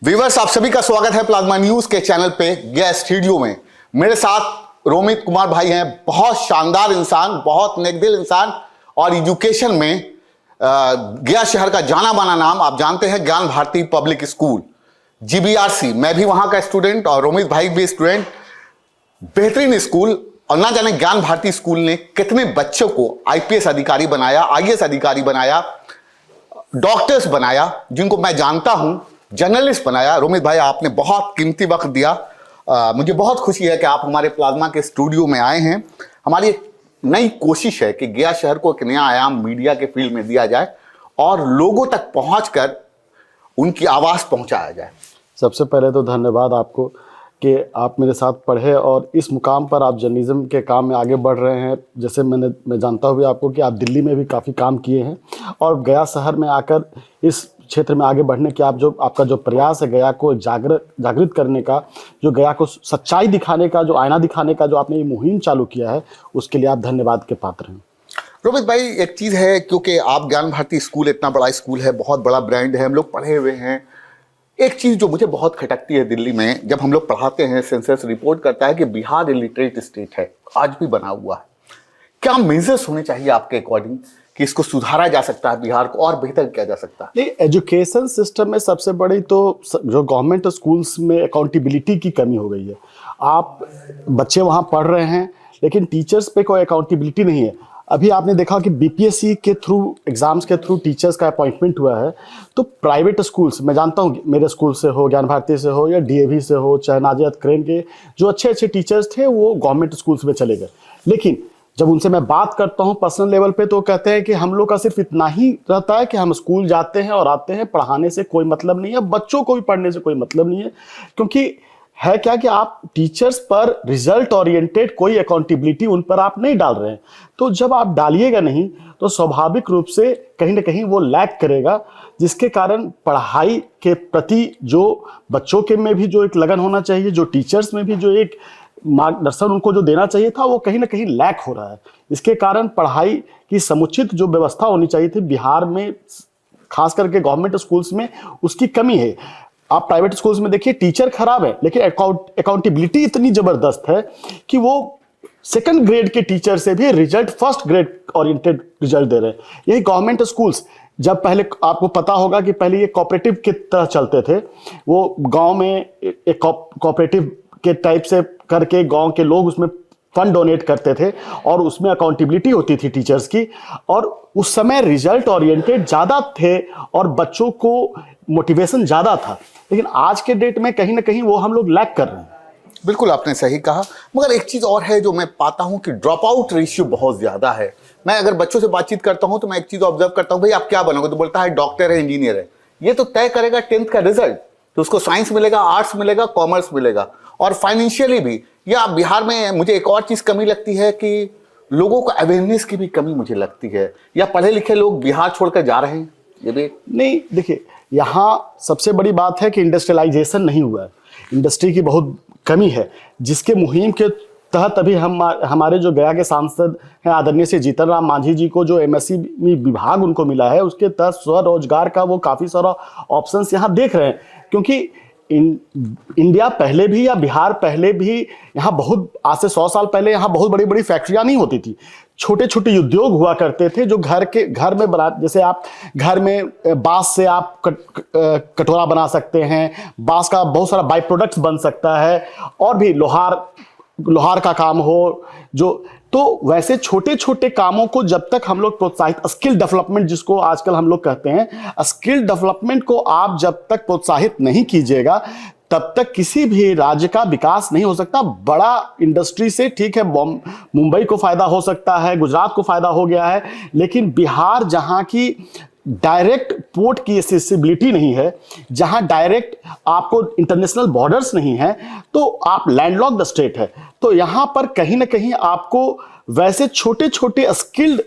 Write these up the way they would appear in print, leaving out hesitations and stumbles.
Viewers, आप सभी का स्वागत है प्लाज्मा न्यूज के चैनल पे। गया स्टूडियो में मेरे साथ रोमित कुमार भाई हैं। बहुत शानदार इंसान, बहुत नेकदिल इंसान और एजुकेशन में गया शहर का जाना माना नाम आप जानते हैं, ज्ञान भारती पब्लिक स्कूल GBRC। मैं भी वहां का स्टूडेंट और रोमित भाई भी स्टूडेंट। बेहतरीन स्कूल, और ना जाने ज्ञान भारती स्कूल ने कितने बच्चों को IPS अधिकारी बनाया, IAS अधिकारी बनाया, डॉक्टर्स बनाया, जिनको मैं जानता हूं, जर्नलिस्ट बनाया। रोमित भाई, आपने बहुत कीमती वक्त दिया। मुझे बहुत खुशी है कि आप हमारे प्लाज्मा के स्टूडियो में आए हैं। हमारी एक नई कोशिश है कि गया शहर को एक नया आयाम मीडिया के फील्ड में दिया जाए और लोगों तक पहुंचकर उनकी आवाज पहुंचाया जाए। सबसे पहले तो धन्यवाद आपको कि आप मेरे साथ पढ़े और इस मुकाम पर आप जर्नलिज्म के काम में आगे बढ़ रहे हैं। जैसे मैं जानता हूँ भी आपको कि आप दिल्ली में भी काफ़ी काम किए हैं और गया शहर में आकर इस क्षेत्र में आगे बढ़ने की आपका जो प्रयास है, गया को जागृत करने का, जो गया को सच्चाई दिखाने का, जो आईना दिखाने का जो आपने ये मुहिम चालू किया है, उसके लिए आप धन्यवाद के पात्र हैं। रोमित भाई, एक चीज़ है, क्योंकि आप ज्ञान भारती स्कूल इतना बड़ा स्कूल है, बहुत बड़ा ब्रांड है, हम लोग पढ़े हुए हैं। एक चीज़ जो मुझे बहुत खटकती है दिल्ली में, जब हम लोग पढ़ाते हैं, सेंसस रिपोर्ट करता है कि बिहार इलिटरेट स्टेट है, आज भी बना हुआ है। क्या मेजर्स होने चाहिए आपके अकॉर्डिंग कि इसको सुधारा जा सकता है, बिहार को और बेहतर किया जा सकता है? नहीं, एजुकेशन सिस्टम में सबसे बड़ी तो जो गवर्नमेंट स्कूल्स में अकाउंटेबिलिटी की कमी हो गई है। आप बच्चे वहाँ पढ़ रहे हैं लेकिन टीचर्स पे कोई अकाउंटेबिलिटी नहीं है। अभी आपने देखा कि BPSC के थ्रू, एग्जाम्स के थ्रू टीचर्स का अपॉइंटमेंट हुआ है, तो प्राइवेट स्कूल्स, मैं जानता हूँ मेरे स्कूल से हो, ज्ञान भारती से हो या DAV से हो, चाहे नाजिया क्रेन के जो अच्छे अच्छे टीचर्स थे वो गवर्नमेंट स्कूल्स में चले गए। लेकिन जब उनसे मैं बात करता हूँ पर्सनल लेवल पे, तो कहते हैं कि हम लोग का सिर्फ इतना ही रहता है कि हम स्कूल जाते हैं और आते हैं, पढ़ाने से कोई मतलब नहीं है, बच्चों को भी पढ़ने से कोई मतलब नहीं है। क्योंकि है क्या कि आप टीचर्स पर रिजल्ट ओरिएंटेड कोई अकाउंटेबिलिटी उन पर आप नहीं डाल रहे हैं। तो जब आप डालिएगा नहीं तो स्वाभाविक रूप से कहीं ना कहीं वो लैक करेगा, जिसके कारण पढ़ाई के प्रति जो बच्चों के में भी जो एक लगन होना चाहिए, जो टीचर्स में भी जो एक मार्गदर्शन उनको जो देना चाहिए था, वो कहीं ना कहीं लैक हो रहा है। इसके कारण पढ़ाई की समुचित जो व्यवस्था होनी चाहिए थी बिहार में, खास करके गवर्नमेंट स्कूल्स में, उसकी कमी है। आप प्राइवेट स्कूल्स में देखिए, टीचर खराब है लेकिन अकाउंटेबिलिटी इतनी जबरदस्त है कि वो सेकंड ग्रेड के टीचर से भी result first grade oriented result दे रहे हैं। यही गवर्नमेंट स्कूल्स, जब पहले आपको पता होगा कि पहले ये कोऑपरेटिव की तरह चलते थे, वो गांव में एक कोऑपरेटिव के टाइप से करके गांव के लोग उसमें फंड डोनेट करते थे और उसमें अकाउंटेबिलिटी होती थी टीचर्स की, और उस समय रिजल्ट ओरिएंटेड ज़्यादा थे और बच्चों को मोटिवेशन ज़्यादा था। लेकिन आज के डेट में कहीं ना कहीं वो हम लोग लैक कर रहे हैं। बिल्कुल, आपने सही कहा। मगर एक चीज़ और है जो मैं पाता हूं कि ड्रॉप आउट रेशियो बहुत ज़्यादा है। मैं अगर बच्चों से बातचीत करता हूं तो मैं एक चीज़ ऑब्जर्व करता हूं, भाई आप क्या बनोगे, तो बोलता है डॉक्टर है, इंजीनियर है। ये तो तय करेगा 10th का रिजल्ट, तो उसको साइंस मिलेगा, आर्ट्स मिलेगा, कॉमर्स मिलेगा। और फाइनेंशियली भी, या बिहार में मुझे एक और चीज़ कमी लगती है कि लोगों को अवेयरनेस की भी कमी मुझे लगती है, या पढ़े लिखे लोग बिहार छोड़कर जा रहे हैं। ये भी नहीं, देखिए यहाँ सबसे बड़ी बात है कि इंडस्ट्रियलाइजेशन नहीं हुआ है, इंडस्ट्री की बहुत कमी है, जिसके मुहिम के तहत अभी हमारे जो गया के सांसद हैं आदरणीय श्री जीतन राम मांझी जी को जो MSCI विभाग उनको मिला है, उसके तहत स्वरोजगार का वो काफ़ी सारा ऑप्शंस यहाँ देख रहे हैं। क्योंकि इंडिया पहले भी या बिहार पहले भी, यहाँ बहुत आज से 100 साल पहले यहाँ बहुत बड़ी बड़ी फैक्ट्रियाँ नहीं होती थी, छोटे छोटे उद्योग हुआ करते थे जो घर में बना, जैसे आप घर में बांस से आप कटोरा बना सकते हैं, बांस का बहुत सारा बाई प्रोडक्ट्स बन सकता है, और भी लोहार का काम हो जो, तो वैसे छोटे छोटे कामों को जब तक हम लोग प्रोत्साहित, स्किल डेवलपमेंट जिसको आजकल हम लोग कहते हैं, स्किल डेवलपमेंट को आप जब तक प्रोत्साहित नहीं कीजिएगा तब तक किसी भी राज्य का विकास नहीं हो सकता। बड़ा इंडस्ट्री से ठीक है, मुंबई को फायदा हो सकता है, गुजरात को फायदा हो गया है, लेकिन बिहार जहां की डायरेक्ट पोर्ट की एक्सेसिबिलिटी नहीं है, जहां डायरेक्ट आपको इंटरनेशनल बॉर्डर्स नहीं है, तो आप लैंडलॉक्ड स्टेट है। तो यहां पर कहीं ना कहीं आपको वैसे छोटे छोटे स्किल्ड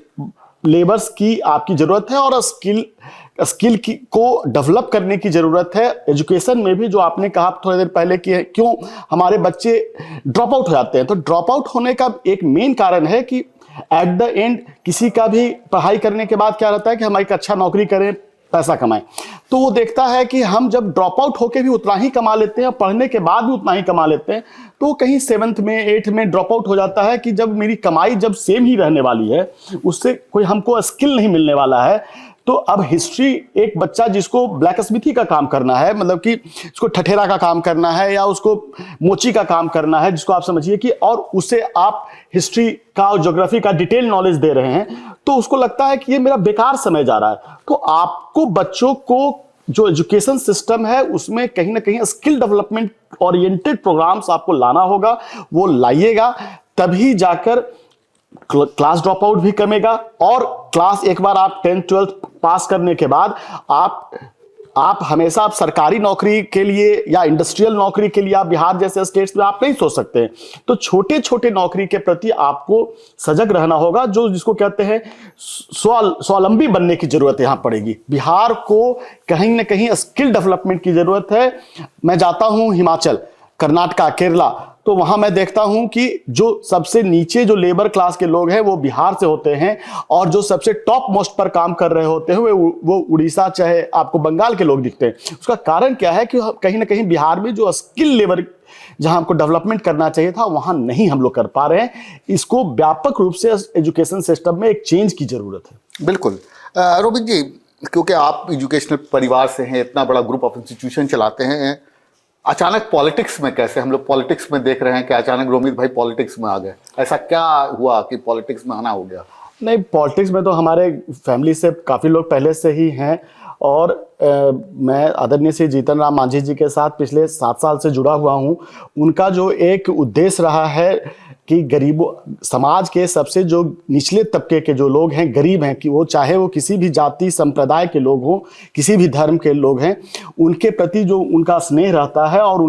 लेबर्स की आपकी जरूरत है, और स्किल को डेवलप करने की जरूरत है। एजुकेशन में भी जो आपने कहा थोड़ी देर पहले कि क्यों हमारे बच्चे ड्रॉप आउट हो जाते हैं, तो ड्रॉप आउट होने का एक मेन कारण है कि एट द एंड किसी का भी पढ़ाई करने के बाद क्या रहता है कि हम एक अच्छा नौकरी करें, पैसा कमाएं। तो वो देखता है कि हम जब ड्रॉप आउट होकर भी उतना ही कमा लेते हैं, पढ़ने के बाद भी उतना ही कमा लेते हैं, तो कहीं 7th में 8th में ड्रॉप आउट हो जाता है कि जब मेरी कमाई जब सेम ही रहने वाली है, उससे कोई हमको स्किल नहीं मिलने वाला है। तो अब हिस्ट्री, एक बच्चा जिसको ब्लैक स्मिथी का काम करना है, मतलब कि उसको ठठेरा का काम करना है या उसको मोची का काम करना है, जिसको आप समझिए कि, और उसे आप हिस्ट्री का और ज्योग्राफी का डिटेल नॉलेज दे रहे हैं, तो उसको लगता है कि ये मेरा बेकार समय जा रहा है। तो आपको बच्चों को जो एजुकेशन सिस्टम है उसमें कहीं ना कहीं स्किल डेवलपमेंट ओरिएंटेड प्रोग्राम्स आपको लाना होगा। वो लाइएगा तभी जाकर क्लास ड्रॉप आउट भी कमेगा, और क्लास एक बार आप 10th 12th पास करने के बाद आप हमेशा आप सरकारी नौकरी के लिए या इंडस्ट्रियल नौकरी के लिए आप बिहार जैसे स्टेट्स में आप नहीं सोच सकते। तो छोटे छोटे नौकरी के प्रति आपको सजग रहना होगा, जो जिसको कहते हैं स्वावलंबी बनने की जरूरत यहां पड़ेगी। बिहार को कहीं ना कहीं स्किल डेवलपमेंट की जरूरत है। मैं जाता हूं हिमाचल, कर्नाटका, केरला, तो वहां मैं देखता हूं कि जो सबसे नीचे जो लेबर क्लास के लोग हैं वो बिहार से होते हैं, और जो सबसे टॉप मोस्ट पर काम कर रहे होते हैं वो उड़ीसा चाहे आपको बंगाल के लोग दिखते हैं। उसका कारण क्या है कि कहीं ना कहीं बिहार में जो स्किल लेबर जहां हमको डेवलपमेंट करना चाहिए था वहां नहीं हम लोग कर पा रहे हैं। इसको व्यापक रूप से एजुकेशन सिस्टम में एक चेंज की जरूरत है। बिल्कुल। रोबित जी, क्योंकि आप एजुकेशनल परिवार से हैं, इतना बड़ा ग्रुप ऑफ इंस्टीट्यूशन चलाते हैं, अचानक पॉलिटिक्स में कैसे, हम लोग पॉलिटिक्स में देख रहे हैं कि अचानक रोमित भाई पॉलिटिक्स में आ गए, ऐसा क्या हुआ कि पॉलिटिक्स में आना हो गया? नहीं, पॉलिटिक्स में तो हमारे फैमिली से काफ़ी लोग पहले से ही हैं, और मैं आदरणीय श्री जीतन राम मांझी जी के साथ पिछले 7 साल से जुड़ा हुआ हूं। उनका जो एक उद्देश्य रहा है कि गरीबों, समाज के सबसे जो निचले तबके के जो लोग हैं, गरीब हैं, कि वो चाहे वो किसी भी जाति संप्रदाय के लोग हों, किसी भी धर्म के लोग हैं, उनके प्रति जो उनका स्नेह रहता है और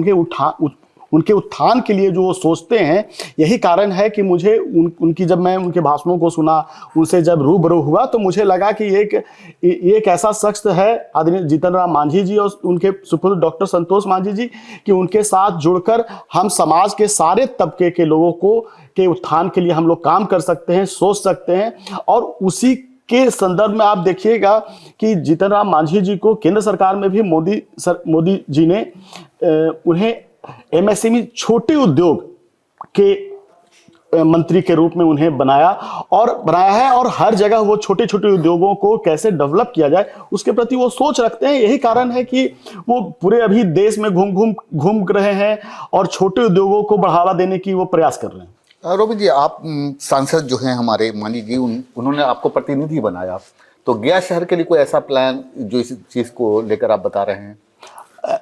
उनके उत्थान के लिए जो वो सोचते हैं, यही कारण है कि मुझे उनकी जब मैं उनके भाषणों को सुना, उनसे जब रूबरू हुआ, तो मुझे लगा कि एक ऐसा शख्स है आदरणीय जीतन राम मांझी जी और उनके सुपुत्र डॉक्टर संतोष मांझी जी, कि उनके साथ जुड़कर हम समाज के सारे तबके के लोगों को के उत्थान के लिए हम लोग काम कर सकते हैं, सोच सकते हैं। और उसी के संदर्भ में आप देखिएगा कि जीतन राम मांझी जी को केंद्र सरकार में भी मोदी जी ने उन्हें MSME छोटे उद्योग के मंत्री के रूप में उन्हें बनाया है, और हर जगह वो छोटे छोटे उद्योगों को कैसे डेवलप किया जाए उसके प्रति वो सोच रखते हैं। यही कारण है कि वो पूरे अभी देश में घूम रहे हैं और छोटे उद्योगों को बढ़ावा देने की वो प्रयास कर रहे हैं। रोबित जी, आप सांसद जो हैं हमारे मानी जी, उन्होंने आपको प्रतिनिधि बनाया, तो गया शहर के लिए कोई ऐसा प्लान जो इस चीज को लेकर आप बता रहे हैं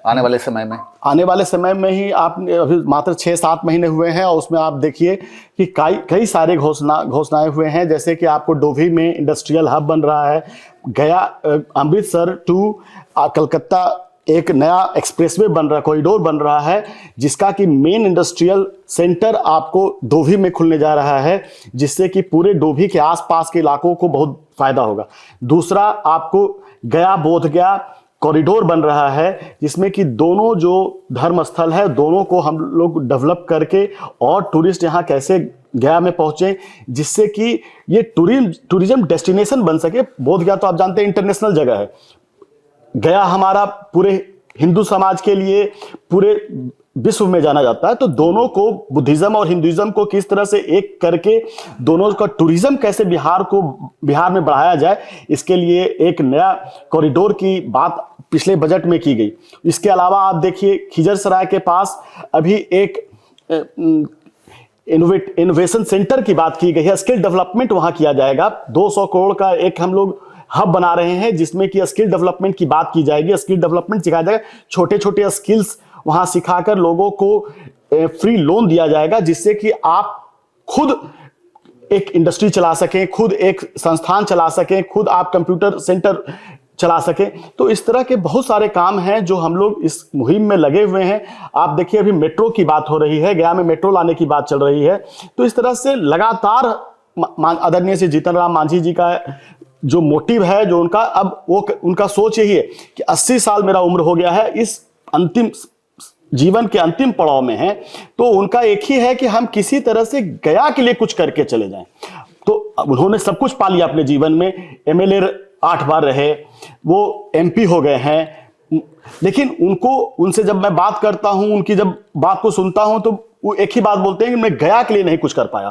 आने वाले समय में? आने वाले समय में ही आपने अभी मात्र 6-7 महीने हुए हैं, और उसमें आप देखिए कि कई सारे घोषणाएं हुए हैं, जैसे कि आपको डोभी में इंडस्ट्रियल हब बन रहा है, गया अमृतसर टू कलकत्ता एक नया एक्सप्रेसवे बन रहा, कॉरिडोर बन रहा है, जिसका कि मेन इंडस्ट्रियल सेंटर आपको डोभी में खुलने जा रहा है, जिससे कि पूरे डोभी के आसपास के इलाकों को बहुत फायदा होगा। दूसरा, आपको गया बोध गया कॉरिडोर बन रहा है, जिसमें कि दोनों जो धर्म स्थल है दोनों को हम लोग डेवलप करके और टूरिस्ट यहाँ कैसे गया में पहुंचे, जिससे कि ये टूरिज्म डेस्टिनेशन बन सके। बोध गया तो आप जानते हैं इंटरनेशनल जगह है, गया हमारा पूरे हिंदू समाज के लिए पूरे विश्व में जाना जाता है। तो दोनों को, बुद्धिज्म और हिंदुइज्म को किस तरह से एक करके दोनों का टूरिज्म कैसे बिहार में बढ़ाया जाए, इसके लिए एक नया कॉरिडोर की बात पिछले बजट में की गई। इसके अलावा आप देखिए खिजरसराय के पास अभी एक इनोवेशन सेंटर की बात की गई है, स्किल डेवलपमेंट वहां किया जाएगा। 200 करोड़ का एक हम लोग हब बना रहे हैं, जिसमें कि स्किल डेवलपमेंट की बात की जाएगी, स्किल डेवलपमेंट सिखाया जाएगा, छोटे छोटे स्किल्स वहां सिखाकर लोगों को फ्री लोन दिया जाएगा, जिससे कि आप खुद एक इंडस्ट्री चला सकें, खुद एक संस्थान चला सकें, खुद आप कंप्यूटर सेंटर चला सकें। तो इस तरह के बहुत सारे काम हैं जो हम लोग इस मुहिम में लगे हुए हैं। आप देखिए अभी मेट्रो की बात हो रही है, गया में मेट्रो लाने की बात चल रही है। तो इस तरह से लगातार आदरणीय श्री जीतन राम मांझी जी का जो मोटिव है, जो उनका अब वो उनका सोच यही है कि 80 साल मेरा उम्र हो गया है, इस अंतिम जीवन के अंतिम पड़ाव में है, तो उनका एक ही है कि हम किसी तरह से गया के लिए कुछ करके चले जाएं। तो उन्होंने सब कुछ पा लिया अपने जीवन में, MLA 8 बार रहे, वो MP हो गए हैं, लेकिन उनसे जब मैं बात करता हूं, उनकी जब बात को सुनता हूं, तो वो एक ही बात बोलते हैं कि मैं गया के लिए नहीं कुछ कर पाया।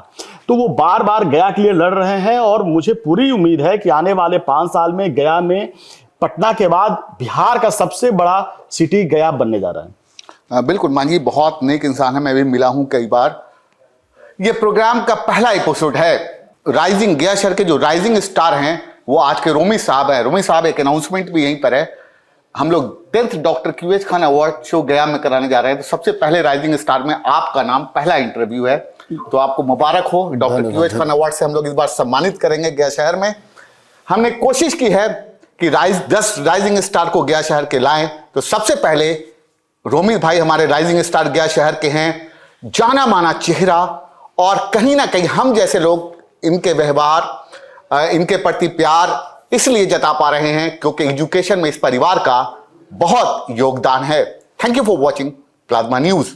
तो वो बार बार गया के लिए लड़ रहे हैं, और मुझे पूरी उम्मीद है कि आने वाले 5 साल में गया में पटना के बाद बिहार का सबसे बड़ा सिटी गया बनने जा रहा है। बिल्कुल मान जी, बहुत नेक इंसान है, मैं भी मिला हूं कई बार। ये प्रोग्राम का पहला एपिसोड है। राइजिंग गया शहर के जो राइजिंग स्टार हैं वो आज के रोमी साहब हैं। रोमी साहब, एक अनाउंसमेंट भी यहीं पर है। हम लोग 10th doctor QH Khan award show गया में कराने जा रहे हैं, तो सबसे पहले राइजिंग स्टार में आपका नाम पहला इंटरव्यू है, तो आपको मुबारक हो। डॉक्टर QH खान अवार्ड से हम लोग इस बार सम्मानित करेंगे गया शहर में। हमने कोशिश की है कि 10 राइजिंग स्टार को गया शहर के लाएं, तो सबसे पहले रोमित भाई हमारे राइजिंग स्टार गया शहर के हैं, जाना माना चेहरा, और कहीं ना कहीं हम जैसे लोग इनके व्यवहार, इनके प्रति प्यार इसलिए जता पा रहे हैं क्योंकि एजुकेशन में इस परिवार का बहुत योगदान है। Thank you for watching plasma news.